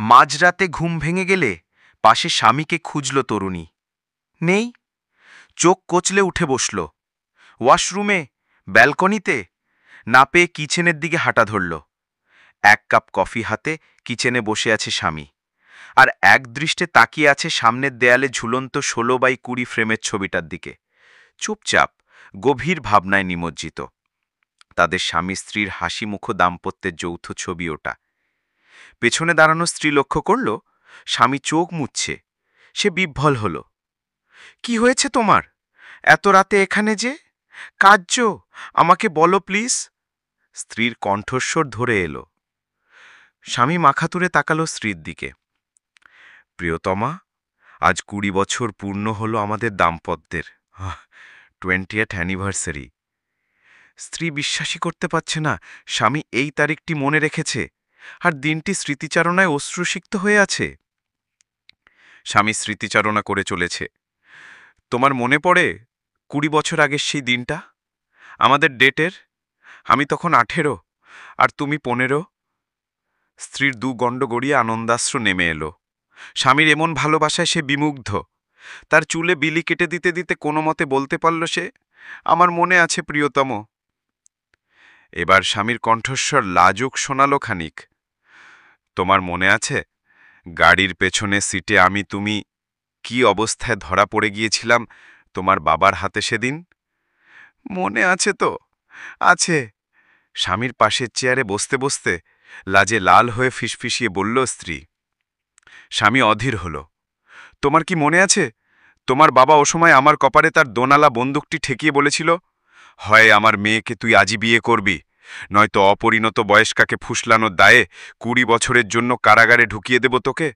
মাঝরাতে ঘুম ভেঙে গেলে পাশে স্বামীকে খুঁজল তরুণী। নেই। চোখ কচলে উঠে বসল। ওয়াশরুমে, ব্যালকনিতে, না পেয়ে কিচেনের দিকে হাঁটা ধরল। 1 কাপ কফি হাতে কিচেনে বসে আছে স্বামী, আর একদৃষ্টে তাকিয়ে আছে সামনের দেয়ালে ঝুলন্ত 16x20 ফ্রেমের ছবিটার দিকে। চুপচাপ, গভীর ভাবনায় নিমজ্জিত। তাদের স্বামী স্ত্রীর হাসিমুখ দাম্পত্যের যৌথ ছবি ওটা। পেছনে দাঁড়ানো স্ত্রী লক্ষ্য করল স্বামী চোখ মুছছে। সে বিহ্বল হল। কি হয়েছে তোমার? এত রাতে এখানে যে? কাঁদছ? আমাকে বলো প্লিজ। স্ত্রীর কণ্ঠস্বর ধরে এলো। স্বামী মাথা তুলে তাকালো স্ত্রীর দিকে। প্রিয়তমা, আজ 20 বছর পূর্ণ হলো আমাদের দাম্পত্যের। 20th anniversary. স্ত্রী বিশ্বাসই করতে পারছে না স্বামী এই তারিখটি মনে রেখেছে, আর দিনটি স্মৃতিচারণায় অশ্রুসিক্ত হয়ে আছে। স্বামী স্মৃতিচারণা করে চলেছে। তোমার মনে পড়ে 20 বছর আগের সেই দিনটা? আমাদের ডেটের? আমি তখন 18 আর তুমি 15। স্ত্রীর গণ্ড গড়িয়ে আনন্দাশ্রু নেমে এলো। স্বামীর এমন ভালোবাসায় সে বিমুগ্ধ। তার চুলে বিলি কেটে দিতে দিতে কোনো মতে বলতে পারল সে, আমার মনে আছে প্রিয়তম। এবার স্বামীর কণ্ঠস্বর লাজুক শোনালো খানিক। তোমার মনে আছে গাড়ির পেছনে সিটে আমি তুমি কি অবস্থায় ধরা পড়ে গিয়েছিলাম তোমার বাবার হাতে সেদিন? মনে আছে তো? আছে। স্বামীর পাশের চেয়ারে বসতে বসতে লাজে লাল হয়ে ফিসফিসিয়ে বলল স্ত্রী। স্বামী অধীর হল। তোমার কি মনে আছে তোমার বাবা ও সময় আমার কপারে তার দোনালা বন্দুকটি ঠেকিয়ে বলেছিল, হয় আমার মেয়েকে তুই আজই বিয়ে করবি, নয়তো অপরিণত বয়স্কাকে ফুসলানোর দায়ে 20 বছরের জন্য কারাগারে ঢুকিয়ে দেব তোকে?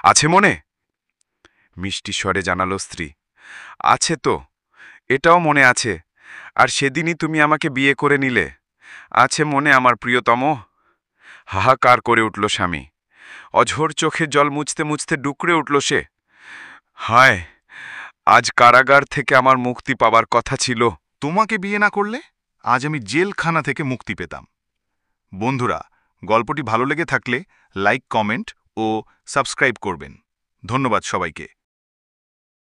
আছে মনে? মিষ্টি স্বরে জানালো স্ত্রী। আছে তো, এটাও মনে আছে। আর সেদিনই তুমি আমাকে বিয়ে করে নিলে। আছে মনে আমার প্রিয়তম। হাহাকার করে উঠল স্বামী। অঝোর চোখে জল মুছতে মুছতে ডুকরে উঠল সে। হায়, আজ কারাগার থেকে আমার মুক্তি পাবার কথা ছিল। তোমাকে বিয়ে না করলে আজ আমি জেলখানা থেকে মুক্তি পেতাম। বন্ধুরা, গল্পটি ভালো লেগে থাকলে লাইক, কমেন্ট ও সাবস্ক্রাইব করবেন। ধন্যবাদ সবাইকে।